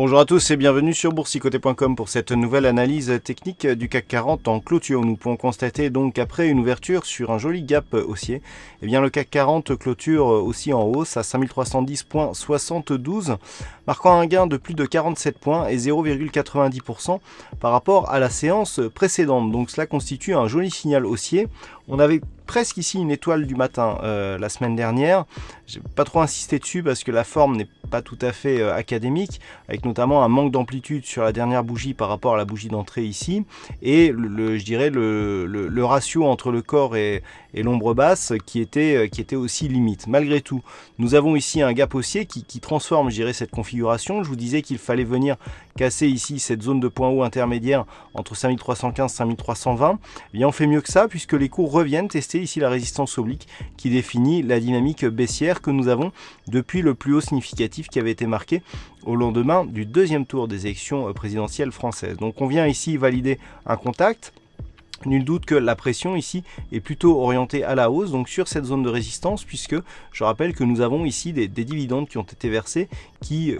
Bonjour à tous et bienvenue sur boursicoté.com pour cette nouvelle analyse technique du CAC 40 en clôture. Nous pouvons constater donc qu'après une ouverture sur un joli gap haussier, eh bien le CAC 40 clôture aussi en hausse à 5310,72, marquant un gain de plus de 47 points et 0,90% par rapport à la séance précédente. Donc cela constitue un joli signal haussier. On avait presque ici une étoile du matin la semaine dernière. Je n'ai pas trop insisté dessus parce que la forme n'est pas tout à fait académique, avec notamment un manque d'amplitude sur la dernière bougie par rapport à la bougie d'entrée ici, et je dirais le ratio entre le corps et l'ombre basse qui était aussi limite. Malgré tout, nous avons ici un gap haussier qui transforme, je dirais, cette configuration. Je vous disais qu'il fallait venir casser ici cette zone de point haut intermédiaire entre 5315 et 5320. Eh bien, on fait mieux que ça puisque les cours reviennent tester ici la résistance oblique qui définit la dynamique baissière que nous avons depuis le plus haut significatif qui avait été marqué au lendemain du deuxième tour des élections présidentielles françaises. Donc on vient ici valider un contact. Nul doute que la pression ici est plutôt orientée à la hausse, donc sur cette zone de résistance, puisque je rappelle que nous avons ici des dividendes qui ont été versés qui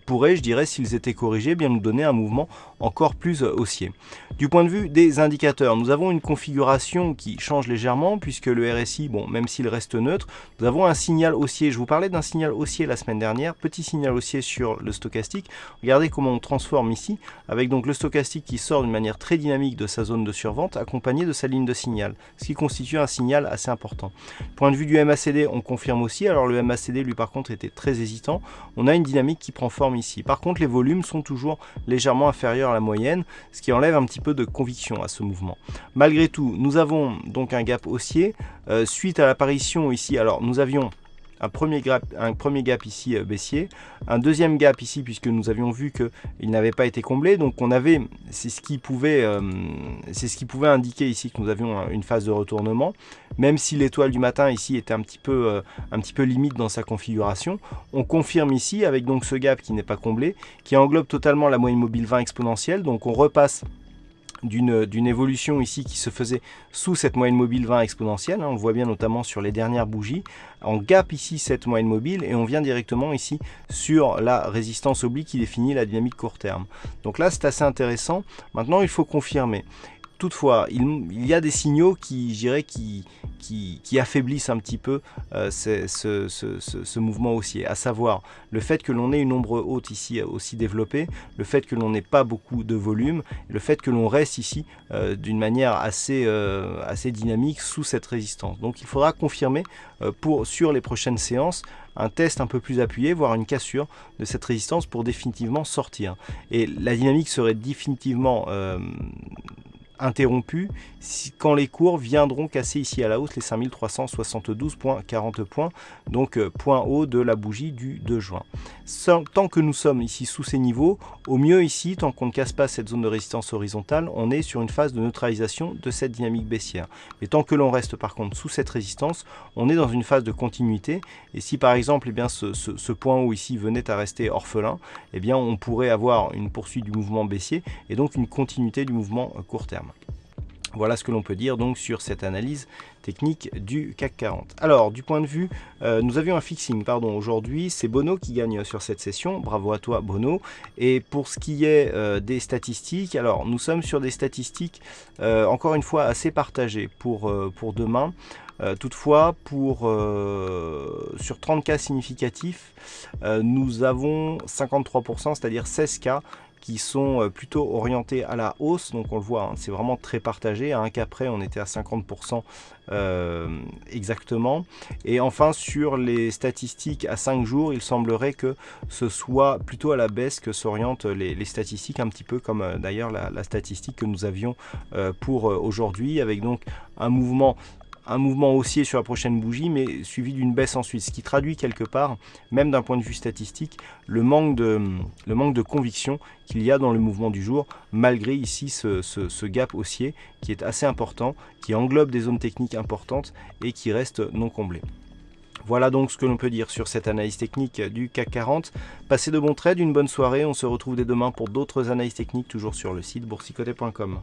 pourraient, je dirais, s'ils étaient corrigés, bien nous donner un mouvement encore plus haussier. Du point de vue des indicateurs, nous avons une configuration qui change légèrement, puisque le RSI, bon, même s'il reste neutre, nous avons un signal haussier. Je vous parlais d'un signal haussier la semaine dernière, petit signal haussier sur le stochastique. Regardez comment on transforme ici, avec donc le stochastique qui sort d'une manière très dynamique de sa zone de survente, accompagné de sa ligne de signal, ce qui constitue un signal assez important. Point de vue du MACD, on confirme aussi. Alors le MACD, lui, par contre, était très hésitant. On a une dynamique qui prend forme ici. Par contre, les volumes sont toujours légèrement inférieurs à la moyenne, ce qui enlève un petit peu de conviction à ce mouvement. Malgré tout, nous avons donc un gap haussier suite à l'apparition ici. Alors, nous avions un premier gap ici baissier, un deuxième gap ici puisque nous avions vu qu'il n'avait pas été comblé, donc on avait, c'est ce qui pouvait indiquer ici que nous avions une phase de retournement, même si l'étoile du matin ici était un petit peu limite dans sa configuration. On confirme ici avec donc ce gap qui n'est pas comblé, qui englobe totalement la moyenne mobile 20 exponentielle, donc on repasse d'une évolution ici qui se faisait sous cette moyenne mobile 20 exponentielle, on le voit bien notamment sur les dernières bougies, en gap ici cette moyenne mobile, et on vient directement ici sur la résistance oblique qui définit la dynamique court terme. Donc là c'est assez intéressant. Maintenant il faut confirmer. Toutefois, il y a des signaux qui, je dirais, qui affaiblissent un petit peu ce mouvement haussier, à savoir le fait que l'on ait une ombre haute ici aussi développée, le fait que l'on n'ait pas beaucoup de volume, le fait que l'on reste ici d'une manière assez dynamique sous cette résistance. Donc il faudra confirmer sur les prochaines séances un test un peu plus appuyé, voire une cassure de cette résistance pour définitivement sortir. Et la dynamique serait définitivement interrompu quand les cours viendront casser ici à la hausse les 5372,40 points, donc point haut de la bougie du 2 juin. Tant que nous sommes ici sous ces niveaux, au mieux ici, tant qu'on ne casse pas cette zone de résistance horizontale, on est sur une phase de neutralisation de cette dynamique baissière. Mais tant que l'on reste par contre sous cette résistance, on est dans une phase de continuité, et si par exemple ce point haut ici venait à rester orphelin, eh bien on pourrait avoir une poursuite du mouvement baissier et donc une continuité du mouvement court terme. Voilà ce que l'on peut dire donc sur cette analyse technique du CAC 40. Alors du point de vue, nous avions un fixing aujourd'hui, c'est Bono qui gagne sur cette session, bravo à toi Bono. Et pour ce qui est des statistiques, alors nous sommes sur des statistiques encore une fois assez partagées pour demain. Toutefois, sur 30 cas significatifs, nous avons 53%, c'est-à-dire 16 cas qui sont plutôt orientés à la hausse, donc on le voit, c'est vraiment très partagé. À un cas près, on était à 50% exactement. Et enfin, sur les statistiques à 5 jours, il semblerait que ce soit plutôt à la baisse que s'orientent les statistiques, un petit peu comme d'ailleurs la statistique que nous avions pour aujourd'hui, avec donc un mouvement haussier sur la prochaine bougie, mais suivi d'une baisse ensuite, ce qui traduit quelque part, même d'un point de vue statistique, le manque de conviction qu'il y a dans le mouvement du jour, malgré ici ce gap haussier qui est assez important, qui englobe des zones techniques importantes et qui reste non comblé. Voilà donc ce que l'on peut dire sur cette analyse technique du CAC 40. Passez de bons trades, une bonne soirée, on se retrouve dès demain pour d'autres analyses techniques, toujours sur le site boursicoté.com.